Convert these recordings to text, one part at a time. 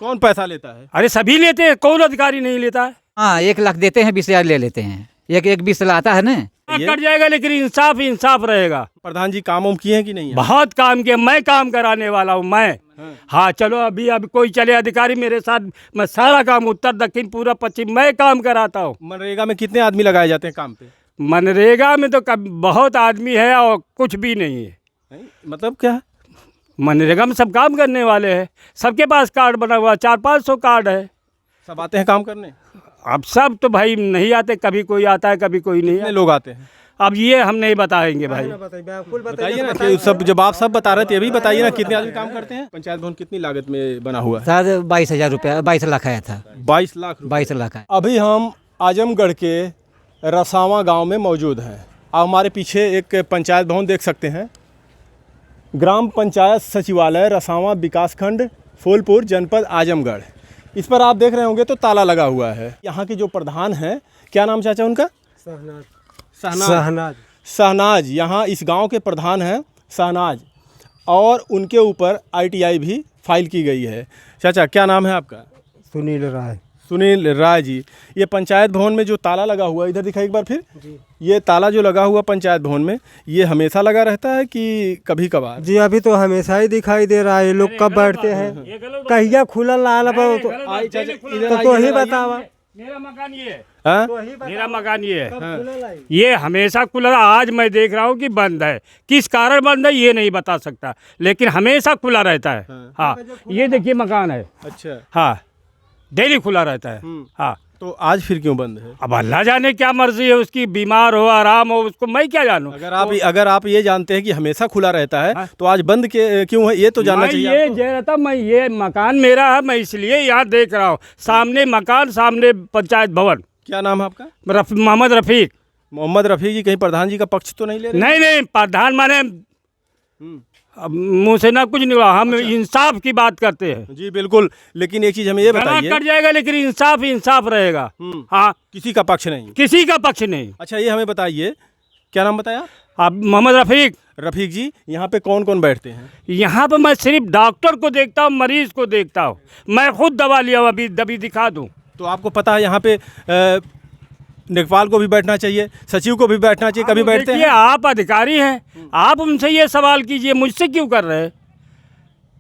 कौन पैसा लेता है? अरे सभी लेते हैं, कौन अधिकारी नहीं लेता है। हाँ 1 लाख देते हैं, 20,000 ले लेते हैं। एक 20 लाता है ना। कट जाएगा लेकिन इंसाफ इंसाफ रहेगा। प्रधान जी काम किए हैं कि नहीं? बहुत काम किया, मैं काम कराने वाला हूँ मैं। हाँ चलो अभी कोई चले अधिकारी मेरे साथ, मैं सारा काम उत्तर दक्षिण पूरा पश्चिम मैं काम कराता हूँ। मनरेगा में कितने आदमी लगाए जाते हैं काम पे? मनरेगा में तो बहुत आदमी है और कुछ भी नहीं है। नहीं, मतलब क्या? मनरेगा में सब काम करने वाले हैं, सबके पास कार्ड बना हुआ, 400-500 कार्ड है। सब आते हैं काम करने? अब सब तो भाई नहीं आते, कभी कोई आता है कभी कोई नहीं कितने लोग आते हैं? अब ये हम नहीं बताएंगे भाई। बताइए ना कि सब, जब आप सब बता रहे थे अभी बताइए ना कितने आदमी काम करते हैं? पंचायत भवन कितनी लागत में बना हुआ है? शायद 22,000 रुपया, 22 लाख आया था। 22 लाख रुपए। 22 लाख आया। अभी हम आजमगढ़ के रसावा गांव में मौजूद हैं। आप हमारे पीछे एक पंचायत भवन देख सकते हैं। ग्राम पंचायत सचिवालय रसावा विकासखंड फूलपुर जनपद आजमगढ़। इस पर आप देख रहे होंगे तो ताला लगा हुआ है। यहाँ के जो प्रधान हैं, क्या नाम चाचा उनका? शहनाज। यहाँ इस गांव के प्रधान हैं शहनाज, और उनके ऊपर ITI भी फाइल की गई है। चाचा क्या नाम है आपका? सुनील राय जी। ये पंचायत भवन में जो ताला लगा हुआ है, इधर दिखाई एक बार फिर जी। ये ताला जो लगा हुआ पंचायत भवन में, ये हमेशा लगा रहता है कि कभी कभार? जी अभी तो हमेशा ही दिखाई दे रहा है। ये लोग कब बैठते हैं, कहिया खुला लाल तो ही बतावा। मेरा मकान ये है। हाँ? मेरा मकान ये है। ये हमेशा खुला, आज मैं देख रहा हूँ कि बंद है। किस कारण बंद है ये नहीं बता सकता, लेकिन हमेशा खुला रहता है। हाँ ये देखिए मकान है। अच्छा। हाँ डेली खुला रहता है। हाँ तो आज फिर क्यों बंद है? अब अल्लाह जाने क्या मर्जी है उसकी, बीमार हो आराम हो उसको मैं क्या जानूं। अगर आप ये जानते हैं कि हमेशा खुला रहता है तो आज बंद क्यों है, ये तो जानना चाहिए ये जयरता मैं, ये मकान मेरा है, मैं इसलिए यहाँ देख रहा हूँ। सामने मकान, सामने पंचायत भवन। क्या नाम है आपका? मोहम्मद रफीक। मोहम्मद रफीक जी, कहीं प्रधान जी का पक्ष तो नहीं ले रहे? नहीं प्रधान माने मुँह से ना कुछ नहीं हुआ, हम इंसाफ की बात करते हैं। जी बिल्कुल, लेकिन एक चीज हमें ये बताइए। कट जाएगा लेकिन इंसाफ इंसाफ रहेगा। हाँ किसी का पक्ष नहीं? किसी का पक्ष नहीं। अच्छा ये हमें बताइए, क्या नाम बताया आप? मोहम्मद रफीक। रफीक जी, यहाँ पे कौन कौन बैठते हैं? यहाँ पे मैं सिर्फ डॉक्टर को देखता हूँ, मरीज को देखता हूँ। मैं खुद दवा लिया हूँ, अभी दिखा दूँ तो आपको पता है यहाँ पे लेखपाल को भी बैठना चाहिए, सचिव को भी बैठना चाहिए, कभी बैठते हैं? आप अधिकारी हैं, आप उनसे ये सवाल कीजिए, मुझसे क्यों कर रहे हैं?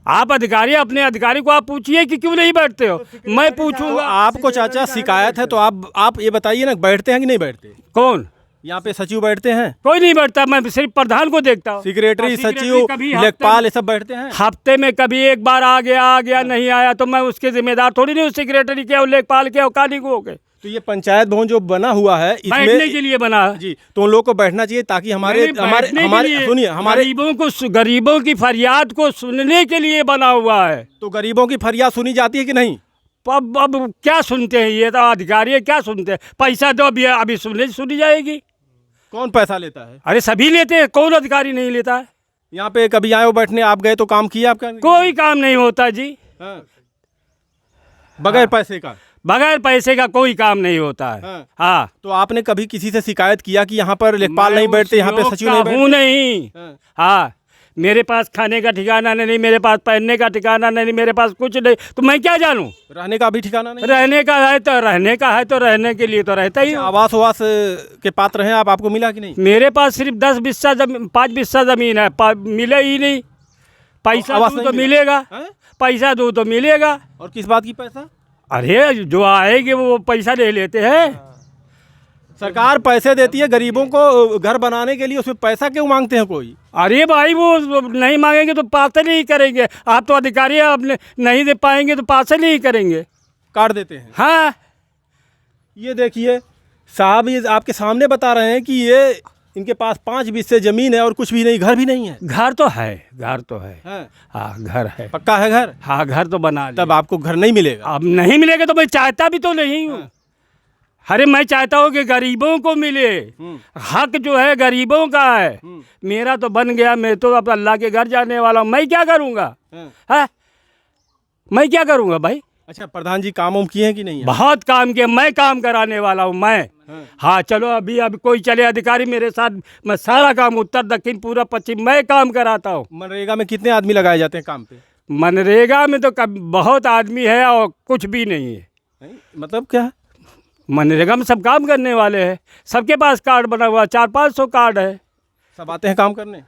आप अधिकारी, अपने अधिकारी को आप पूछिए कि क्यों नहीं बैठते हो। मैं पूछूंगा। आपको चाचा शिकायत है तो आप ये बताइए ना, बैठते हैं कि नहीं बैठते? कौन? यहाँ पे सचिव बैठते हैं? कोई नहीं बैठता, मैं सिर्फ प्रधान को देखता हूँ। सेक्रेटरी, सचिव, लेखपाल ये सब बैठते हैं? हफ्ते में कभी एक बार आ गया नहीं आया तो मैं उसके जिम्मेदार थोड़ी नहीं हूँ। सेक्रेटरी के और लेखपाल के और काली को हो गए। तो ये पंचायत भवन जो बना हुआ है इसमें बैठने के लिए बना है जी, तो उन लोगों को बैठना चाहिए ताकि हमारे सुनिए, हमारे गरीबों की फरियाद को सुनने के लिए बना हुआ है। तो गरीबों की फरियाद सुनी जाती है कि नहीं? अब क्या सुनते हैं, ये तो अधिकारी क्या सुनते हैं? पैसा दो अभी सुनी जाएगी। कौन पैसा लेता है? अरे सभी लेते हैं, कौन अधिकारी नहीं लेता है? यहाँ पे कभी आए हो बैठने, आप गए तो काम किया आपका? कोई काम नहीं होता जी। बगैर पैसे का? बगैर पैसे का कोई काम नहीं होता है। हाँ तो आपने कभी किसी से शिकायत किया कि यहाँ पर लेखपाल नहीं बैठते, यहाँ पे सचिव नहीं बैठते? नहीं। हाँ मेरे पास खाने का ठिकाना नहीं, मेरे पास पहनने का ठिकाना नहीं, मेरे पास कुछ नहीं, तो मैं क्या जानूं? रहने का भी ठिकाना नहीं? रहने का है तो रहने के लिए तो रहता ही। आवास के पात्र हैं आप, आपको मिला कि नहीं? मेरे पास सिर्फ 10 बिस्सा 5 बिस्सा जमीन है, मिले ही नहीं। पैसा दूँ तो मिलेगा, पैसा दूँ तो मिलेगा। और किस बात की पैसा? अरे जो आएंगे वो पैसा ले लेते हैं। सरकार पैसे देती है गरीबों को घर बनाने के लिए, उसमें पैसा क्यों मांगते हैं कोई? अरे भाई वो नहीं मांगेंगे तो पास नहीं करेंगे। आप तो अधिकारी हैं, आप नहीं दे पाएंगे तो पास नहीं करेंगे, काट देते हैं। हाँ ये देखिए साहब, ये आपके सामने बता रहे हैं कि ये इनके पास 5 बिस्से जमीन है और कुछ भी नहीं, घर भी नहीं है। घर तो है। हाँ घर है। पक्का है घर? हाँ घर तो बना। तब आपको घर नहीं मिलेगा? अब नहीं मिलेगा तो मैं चाहता भी तो नहीं हूँ। अरे मैं चाहता हूँ कि गरीबों को मिले, हक जो है गरीबों का है। मेरा तो बन गया, मैं तो अब अल्लाह के घर जाने वाला हूँ, मैं क्या करूँगा? मैं क्या करूँगा भाई? अच्छा प्रधान जी काम किए हैं कि नहीं? बहुत काम किया, मैं काम कराने वाला हूँ मैं। हाँ चलो अभी कोई चले अधिकारी मेरे साथ, मैं सारा काम उत्तर दक्षिण पूरा पश्चिम मैं काम कराता हूँ। मनरेगा में कितने आदमी लगाए जाते हैं काम पे? मनरेगा में तो बहुत आदमी है और कुछ भी नहीं है। नहीं, मतलब क्या? मनरेगा में सब काम करने वाले हैं, सबके पास कार्ड बना हुआ, 400-500 कार्ड है। सब आते हैं काम करने?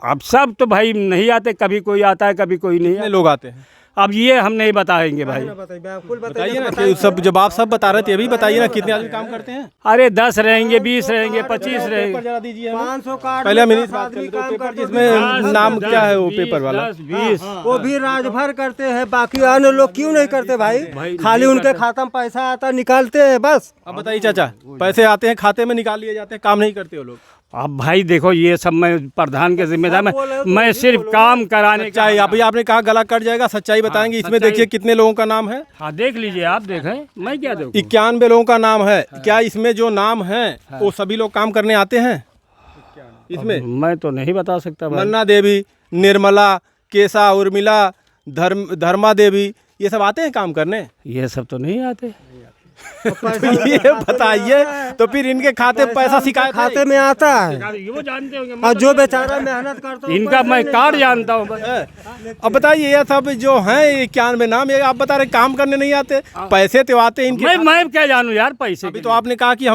अब सब तो भाई नहीं आते, कभी कोई आता है कभी कोई नहीं कितने आता। लोग आते हैं? अब ये हम नहीं बताएंगे भाई। बताइए ना कि सब, जब आप सब बता रहे थे अभी बताइए ना कितने आदमी काम करते हैं? अरे 10 रहेंगे, 20 रहेंगे, 25 पेपर रहेंगे। जरा दीजिए हमें। 500 कार्ड पहले हम में इन्हीं से 10 बात आदमी कर लेते हैं। काम पेपर करते जिसमें हैं। नाम क्या है वो 20, पेपर वाला? 10, 20। वो भी राजभर करते हैं, बाकी अन्य लोग क्यों नहीं करते भाई? खाली उनके खाता में पैसा आता निकालते हैं बस। अब बताइए चाचा, पैसे आते हैं खाते में निकाल लिए जाते हैं, काम नहीं करते वो लोग? अब भाई देखो ये सब मैं प्रधान के जिम्मेदार, मैं सिर्फ काम कराने का। सच्चाई, अभी आपने कहा गला कट जाएगा, सच्चाई बताएंगे। इसमें सच्चाई। देखिए कितने लोगों का नाम है? हाँ देख लीजिए, आप देखें, मैं क्या देखूं? 91 लोगों का नाम है। क्या इसमें जो नाम है वो सभी लोग काम करने आते हैं इसमें? मैं तो नहीं बता सकता भाई। मन्ना देवी, निर्मला, केसा, उर्मिला, धर्मा देवी, ये सब आते हैं काम करने? ये सब तो नहीं आते। तो ये बताइए, तो फिर इनके खाते पैसा शिकायत खाते में आता है वो जानते होंगे, और जो बेचारा मेहनत करता है इनका मैं कार्ड जानता हूँ बस। अब बताइए, ये सब जो हैं 91 नाम, ये आप बता रहे काम करने नहीं आते, पैसे तो आते हैं इनके? मैं क्या जानूं यार पैसे अभी के तो लिए। आपने कहा कि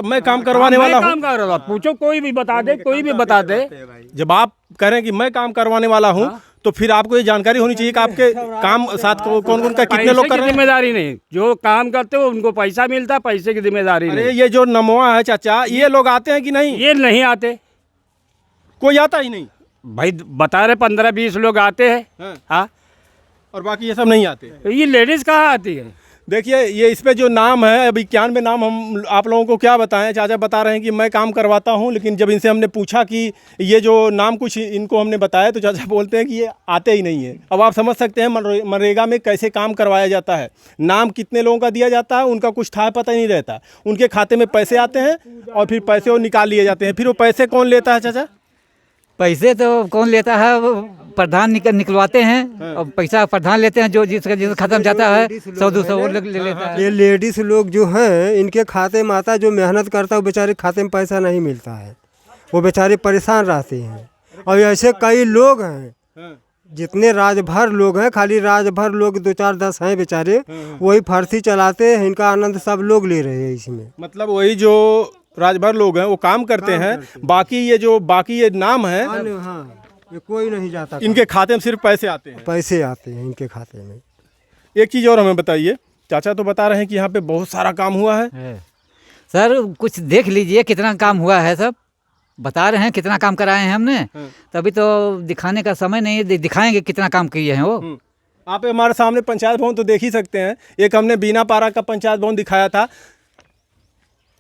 मैं काम करवाने मैं वाला हूँ। काम कर रहा था, पूछो कोई भी बता दे, कोई भी बता दे। जब आप कह रहे हैं कि मैं काम करवाने वाला हूँ, तो फिर आपको ये जानकारी होनी चाहिए कि आपके काम साथ कौन कौन का कितने लोग पैसे कर की रहे हैं। जिम्मेदारी नहीं, जो काम करते हो उनको पैसा मिलता है, पैसे की जिम्मेदारी अरे नहीं। ये जो नमवा है चाचा, ये लोग आते हैं कि नहीं? ये नहीं आते कोई आता ही नहीं भाई, बता रहे 15-20 लोग आते हैं। हाँ। हाँ, और बाकी ये सब नहीं आते। ये लेडीज कहाँ आती है? देखिए ये इस पे जो नाम है, अब 91 नाम, हम आप लोगों को क्या बताएं। चाचा बता रहे हैं कि मैं काम करवाता हूं, लेकिन जब इनसे हमने पूछा कि ये जो नाम कुछ इनको हमने बताया, तो चाचा बोलते हैं कि ये आते ही नहीं है। अब आप समझ सकते हैं मनरेगा में कैसे काम करवाया जाता है। नाम कितने लोगों का दिया जाता है, उनका कुछ था पता ही नहीं रहता। उनके खाते में पैसे आते हैं और फिर पैसे वो निकाल लिए जाते हैं। फिर वो पैसे कौन लेता है चाचा? पैसे तो कौन लेता है, वो प्रधान निकलवाते हैं और पैसा प्रधान लेते हैं। जो जिसका खत्म जाता है 100-200 वो ले लेता है। ये लेडीज लोग जो हैं, इनके खाते में आता है, जो मेहनत करता है वो बेचारे खाते में पैसा नहीं मिलता है, वो बेचारे परेशान रहते हैं। और ऐसे कई लोग हैं, जितने राजभर लोग हैं, खाली राजभर लोग 2-4-10 हैं बेचारे, वही फर्सी चलाते हैं। इनका आनंद सब लोग ले रहे हैं इसमें। मतलब वही जो राजभर लोग हैं वो काम करते हैं, बाकी ये नाम है, हाँ, ये कोई नहीं जाता, इनके खाते में सिर्फ पैसे आते हैं। पैसे आते हैं इनके खाते में। एक चीज़ और हमें बताइए, चाचा तो बता रहे हैं कि यहाँ पे बहुत सारा काम हुआ है। सर कुछ देख लीजिए कितना काम हुआ है, सब बता रहे हैं कितना काम कराए हैं हमने। तभी तो दिखाने का समय नहीं है, दिखाएंगे कितना काम किए हैं वो। आप हमारे सामने पंचायत भवन तो देख ही सकते हैं। एक हमने बीना पारा का पंचायत भवन दिखाया था,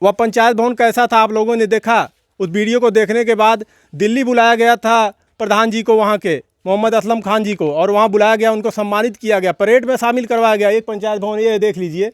वह पंचायत भवन कैसा था आप लोगों ने देखा। उस वीडियो को देखने के बाद दिल्ली बुलाया गया था प्रधान जी को, वहाँ के मोहम्मद असलम खान जी को, और वहाँ बुलाया गया, उनको सम्मानित किया गया, परेड में शामिल करवाया गया। एक पंचायत भवन ये देख लीजिए,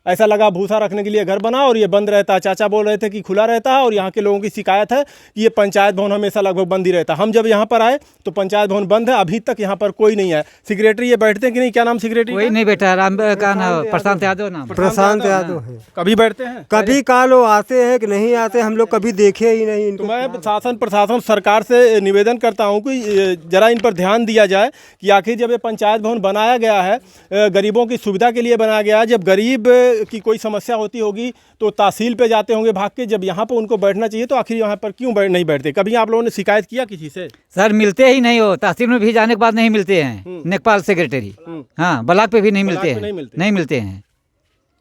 ऐसा लगा भूसा रखने के लिए घर बना और ये बंद रहता है। चाचा बोल रहे थे कि खुला रहता है, और यहाँ के लोगों की शिकायत है कि ये पंचायत भवन हमेशा लगभग बंद ही रहता है। हम जब यहाँ पर आए तो पंचायत भवन बंद है, अभी तक यहाँ पर कोई नहीं है। सेक्रेटरी ये बैठते हैं कि नहीं? क्या नाम सेक्रेटरी कोई का? नहीं बैठा, राम का नाम प्रशांत यादव नाम। प्रशांत यादव है। कभी बैठते हैं? कभी काल वो आते हैं कि नहीं आते, हम लोग कभी देखे ही नहीं तो इनको। मैं शासन प्रशासन सरकार से निवेदन करता हूं कि ज़रा इन पर ध्यान दिया जाए कि आखिर जब ये पंचायत भवन बनाया गया है, गरीबों की सुविधा के लिए बनाया गया है, जब गरीब की कोई समस्या होती होगी तो तहसील पे जाते होंगे भाग के, जब यहाँ पर उनको बैठना चाहिए तो आखिर यहाँ पर क्यों नहीं बैठते? कभी आप लोगों ने शिकायत किया किसी से? सर मिलते ही नहीं हो, तहसील में भी जाने के बाद नहीं मिलते हैं, नेकपाल सेक्रेटरी। हाँ, ब्लॉक पे भी नहीं मिलते पे हैं, नहीं मिलते। हैं।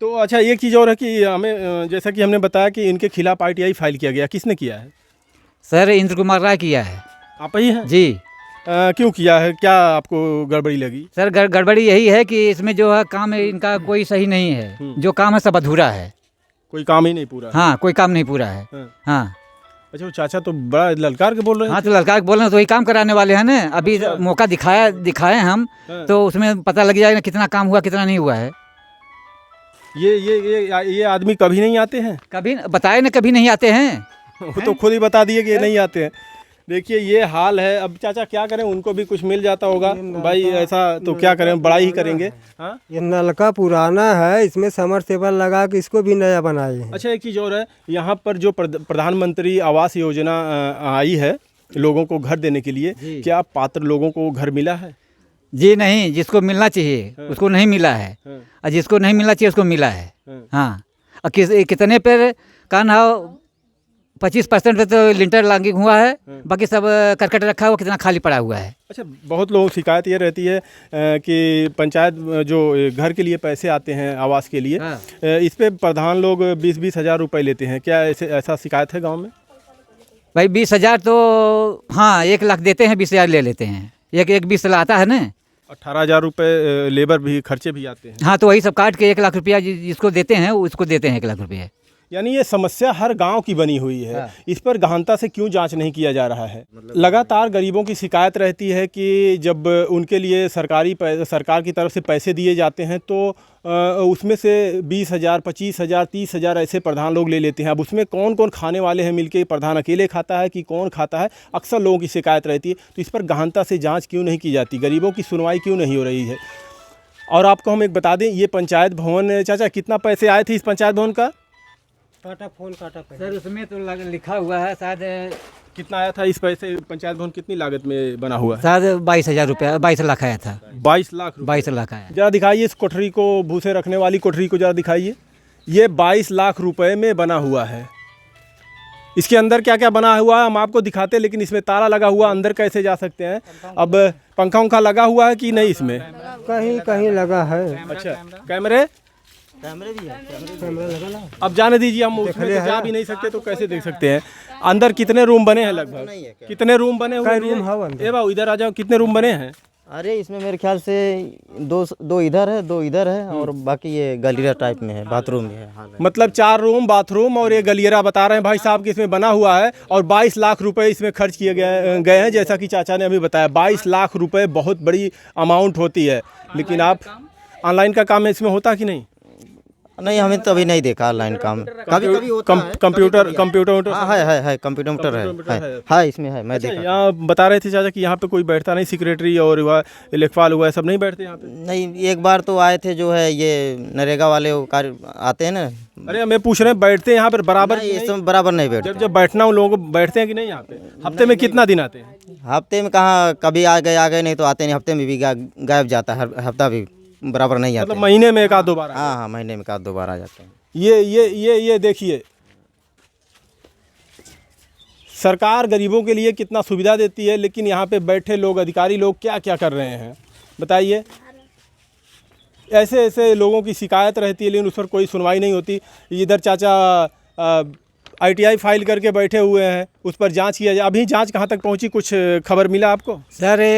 तो अच्छा, एक चीज़ और है कि हमें, जैसा कि हमने बताया कि इनके खिलाफ RTI फाइल किया गया, किसने किया है? सर इंद्र कुमार राय किया है। आप ही हैं? जी। क्यों किया है? क्या आपको गड़बड़ी लगी? सर गड़बड़ी यही है कि इसमें जो है काम इनका कोई सही नहीं है, जो काम है सब अधूरा है। कोई काम ही नहीं पूरा? हाँ, कोई काम नहीं पूरा है। हाँ। अच्छा, वो चाचा तो बड़ा ललकार के बोल रहे हैं। हाँ, तो लड़का बोल रहे हैं तो वही काम कराने वाले हैं ना। अभी मौका दिखाए हम, तो उसमें पता लग जाएगा कितना काम हुआ कितना नहीं हुआ है। ये आदमी कभी नहीं आते हैं? कभी बताए ना, कभी नहीं आते हैं। वो तो खुद ही बता दिए कि ये नहीं आते हैं। देखिए ये हाल है। अब चाचा क्या करें, उनको भी कुछ मिल जाता होगा भाई, ऐसा तो क्या करें, बड़ा ही करेंगे। हाँ, ये नलका पुराना है, इसमें समरसेबल लगा के इसको भी नया बनाए हैं। अच्छा, एक चीज़ और है, यहाँ पर जो प्रधानमंत्री आवास योजना आई है लोगों को घर देने के लिए, क्या पात्र लोगों को घर मिला है? जी नहीं, जिसको मिलना चाहिए उसको नहीं मिला है, और जिसको नहीं मिलना चाहिए उसको मिला है। हाँ, और कितने पर का ना 25% पे तो लिंटर लॉन्गिंग हुआ है, बाकी सब करकट रखा हुआ, कितना खाली पड़ा हुआ है। अच्छा, बहुत लोगों की शिकायत ये रहती है कि पंचायत जो घर के लिए पैसे आते हैं आवास के लिए, हाँ। इस पे प्रधान लोग 20-20 हज़ार रुपये लेते हैं। क्या ऐसा शिकायत है गांव में? भाई 20,000 तो हाँ 1 लाख देते हैं, 20,000 ले लेते हैं। एक 20 आता है ना। 18,000 रुपये लेबर भी खर्चे भी आते हैं। हाँ, तो वही सब काट के 1 लाख रुपया जिसको देते हैं उसको देते हैं 1 लाख रुपये। यानी ये समस्या हर गांव की बनी हुई है। हाँ। इस पर गहनता से क्यों जांच नहीं किया जा रहा है? लगातार गरीबों की शिकायत रहती है कि जब उनके लिए सरकार की तरफ से पैसे दिए जाते हैं तो उसमें से 20,000, 25,000, 30,000 ऐसे प्रधान लोग ले लेते हैं। अब उसमें कौन कौन खाने वाले हैं मिलके? प्रधान अकेले खाता है कि कौन खाता है? अक्सर लोगों की शिकायत रहती है। तो इस पर गहनता से जाँच क्यों नहीं की जाती? गरीबों की सुनवाई क्यों नहीं हो रही है? और आपको हम एक बता दें, ये पंचायत भवन, चाचा कितना पैसे आए थे इस पंचायत भवन का? काटा सर उसमें तो लिखा हुआ है शायद, कितना आया था इस पैसे? पंचायत भवन कितनी लागत में बना हुआ है? शायद 22,000 रुपया, 22 लाख आया था। 22 लाख रुपए। 22 लाख आया। जरा दिखाइए इस कोठरी को, भूसे रखने वाली कोठरी को जरा दिखाइए। ये 22 लाख रुपए में बना हुआ है। इसके अंदर क्या क्या बना हुआ है हम आपको दिखाते हैं, लेकिन इसमें ताला लगा हुआ, अंदर कैसे जा सकते हैं? अब पंखा उंखा लगा हुआ है कि नहीं इसमें? कहीं कहीं लगा है। अच्छा, कैमरे कैमरा लगा ना। अब जाने दीजिए, हम उसमें तो जा भी नहीं सकते तो कैसे देख सकते हैं? अंदर कितने रूम बने हैं? लगभग कितने रूम बने हुए? रूम है अंदर? ए बाबू इधर आ जाओ, कितने रूम बने हैं? अरे इसमें मेरे ख्याल से दो इधर है, 2 इधर है, और बाकी ये गलीरा टाइप में है, बाथरूम भी है। मतलब 4 रूम, बाथरूम और ये गलियरा बता रहे हैं भाई साहब कि इसमें बना हुआ है। और 22 लाख रुपए इसमें खर्च किए गए हैं, जैसा कि चाचा ने अभी बताया। 22 लाख रुपए बहुत बड़ी अमाउंट होती है। लेकिन आप ऑनलाइन का काम इसमें होता कि नहीं? नहीं, हमें तो अभी नहीं देखा ऑनलाइन काम। कभी कभी होता है। कंप्यूटर हाँ, है कंप्यूटर है, इसमें है, मैं देखा। यहाँ बता रहे थे चाचा कि यहाँ पे कोई बैठता नहीं, सेक्रेटरी और हुआ, लेखपाल हुआ, सब नहीं बैठते यहाँ पे? नहीं, एक बार तो आए थे, जो है ये नरेगा वाले वो कार्य आते हैं ना। अरे मैं पूछ रहे हैं, बैठते हैं यहाँ पर बराबर? नहीं, इस समय बराबर नहीं बैठते। जब बैठना उन लोगों को, बैठते हैं कि नहीं यहाँ पे? हफ्ते में कितना दिन आते हैं? हफ्ते में कहाँ, कभी आ गए, नहीं तो आते नहीं। हफ्ते में भी गायब जाता है, हफ्ता भी बराबर नहीं आते। मतलब महीने में 1-2 बार? हाँ, महीने में 1-2 बार आ जाते हैं। ये देखिए, सरकार गरीबों के लिए कितना सुविधा देती है, लेकिन यहाँ पे बैठे लोग, अधिकारी लोग क्या क्या कर रहे हैं बताइए? ऐसे ऐसे लोगों की शिकायत रहती है, लेकिन उस पर कोई सुनवाई नहीं होती। इधर चाचा ITI फाइल करके बैठे हुए हैं, उस पर जांच किया जाए। अभी जांच कहाँ तक पहुँची, कुछ खबर मिला आपको? सर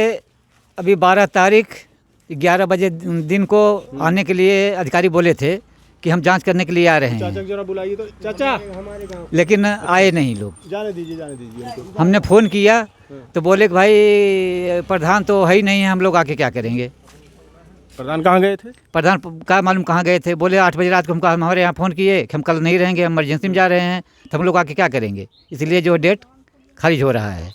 अभी 12 तारीख 11 बजे दिन को आने के लिए अधिकारी बोले थे कि हम जांच करने के लिए आ रहे हैं। चाचा जरा बुलाइए तो। चाचा, लेकिन आए नहीं लोग। जाने दीजिए उनको। हमने फ़ोन किया तो बोले कि भाई प्रधान तो है ही नहीं है, हम लोग आके क्या करेंगे। प्रधान कहाँ गए थे? प्रधान का मालूम कहाँ गए थे। बोले 8 बजे रात को हमको हमारे यहाँ फ़ोन किए कि हम कल नहीं रहेंगे, हम इमरजेंसी में जा रहे हैं, तो हम लोग आके क्या करेंगे। इसलिए जो डेट खारिज हो रहा है।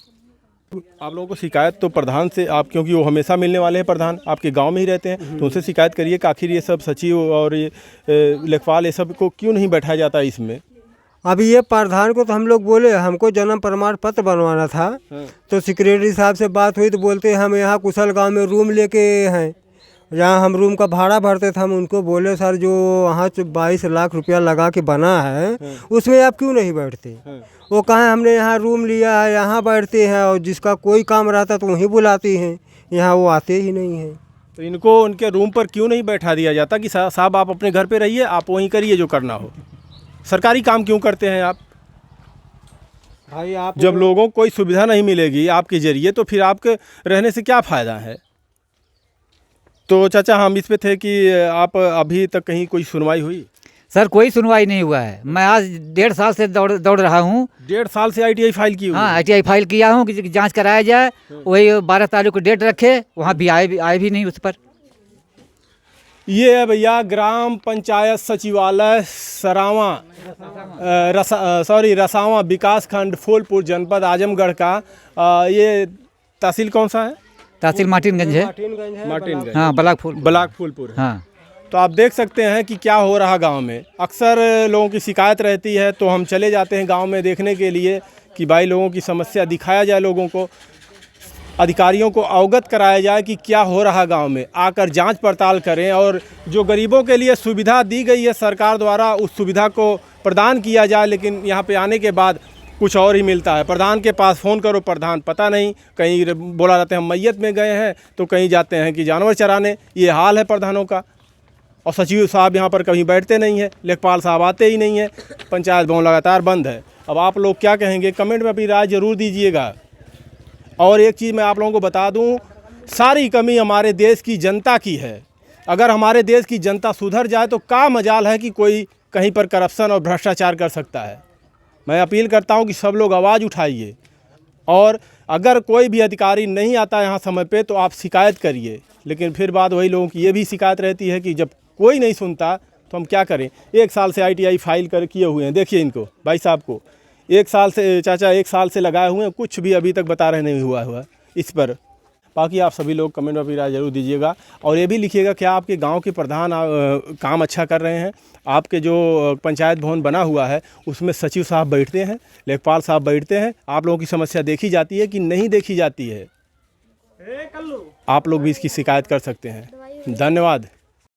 आप लोगों को शिकायत तो प्रधान से, आप क्योंकि वो हमेशा मिलने वाले हैं, प्रधान आपके गांव में ही रहते हैं, तो उनसे शिकायत करिए कि आखिर ये सब सचिव और ये लेखपाल ये सब को क्यों नहीं बैठाया जाता इसमें? अभी ये प्रधान को तो हम लोग बोले हमको जन्म प्रमाण पत्र बनवाना था, तो सेक्रेटरी साहब से बात हुई तो बोलते हम यहाँ कुशल गांव में रूम लेके हैं, जहाँ हम रूम का भाड़ा भरते थे। हम उनको बोले सर जो वहाँ 22 लाख रुपया लगा के बना है उसमें आप क्यों नहीं बैठते? वो कहें हमने यहाँ रूम लिया है, यहाँ बैठते हैं, और जिसका कोई काम रहता तो वहीं बुलाती हैं, यहाँ वो आते ही नहीं हैं। तो इनको उनके रूम पर क्यों नहीं बैठा दिया जाता कि साहब आप अपने घर पे रहिए, आप वहीं करिए जो करना हो? सरकारी काम क्यों करते हैं आप? भाई आप जब लोगों को कोई सुविधा नहीं मिलेगी आपके जरिए, तो फिर आपके रहने से क्या फ़ायदा है? तो चाचा हम इस पे थे कि आप अभी तक कहीं कोई सुनवाई हुई? सर कोई सुनवाई नहीं हुआ है। मैं आज 1.5 साल से दौड़ रहा हूँ। 1.5 साल से ITI फाइल की हुई? हाँ, ITI फाइल किया हूँ कि जांच कराया जाए। वही 12 तारीख को डेट रखे, वहाँ भी आए भी नहीं उस पर। ये है भैया ग्राम पंचायत सचिवालय सरावां, रसावां विकास खंड फूलपुर जनपद आजमगढ़ का। ये तहसील कौन सा है? तहसील मार्टिनगंज है। मार्टिनगंज। हाँ, ब्लॉक फूलपुर है। हाँ। तो आप देख सकते हैं कि क्या हो रहा गांव में। अक्सर लोगों की शिकायत रहती है, तो हम चले जाते हैं गांव में देखने के लिए कि भाई लोगों की समस्या दिखाया जाए लोगों को। अधिकारियों को अवगत कराया जाए कि क्या हो रहा गांव में, आकर जांच पड़ताल करें और जो गरीबों के लिए सुविधा दी गई है सरकार द्वारा उस सुविधा को प्रदान किया जाए। लेकिन यहाँ पे आने के बाद कुछ और ही मिलता है। प्रधान के पास फ़ोन करो, प्रधान पता नहीं, कहीं बोला जाते हैं हम मैयत में गए हैं तो कहीं जाते हैं कि जानवर चराने। ये हाल है प्रधानों का। और सचिव साहब यहाँ पर कहीं बैठते नहीं है, लेखपाल साहब आते ही नहीं है, पंचायत भवन लगातार बंद है। अब आप लोग क्या कहेंगे, कमेंट में अपनी राय ज़रूर दीजिएगा। और एक चीज़ मैं आप लोगों को बता दूं, सारी कमी हमारे देश की जनता की है। अगर हमारे देश की जनता सुधर जाए तो क्या मजाल है कि कोई कहीं पर करप्शन और भ्रष्टाचार कर सकता है। मैं अपील करता हूं कि सब लोग आवाज़ उठाइए और अगर कोई भी अधिकारी नहीं आता यहाँ समय पे तो आप शिकायत करिए। लेकिन फिर बात वही लोगों की ये भी शिकायत रहती है कि जब कोई नहीं सुनता तो हम क्या करें। 1 साल से ITI फाइल कर किए हुए हैं, देखिए इनको भाई साहब को 1 साल से, चाचा 1 साल से लगाए हुए हैं, कुछ भी अभी तक बता रहे नहीं हुआ इस पर। बाकी आप सभी लोग कमेंट में अपनी राय जरूर दीजिएगा और ये भी लिखिएगा क्या आपके गांव के प्रधान काम अच्छा कर रहे हैं। आपके जो पंचायत भवन बना हुआ है उसमें सचिव साहब बैठते हैं, लेखपाल साहब बैठते हैं, आप लोगों की समस्या देखी जाती है कि नहीं देखी जाती है। आप लोग भी इसकी शिकायत कर सकते हैं। धन्यवाद।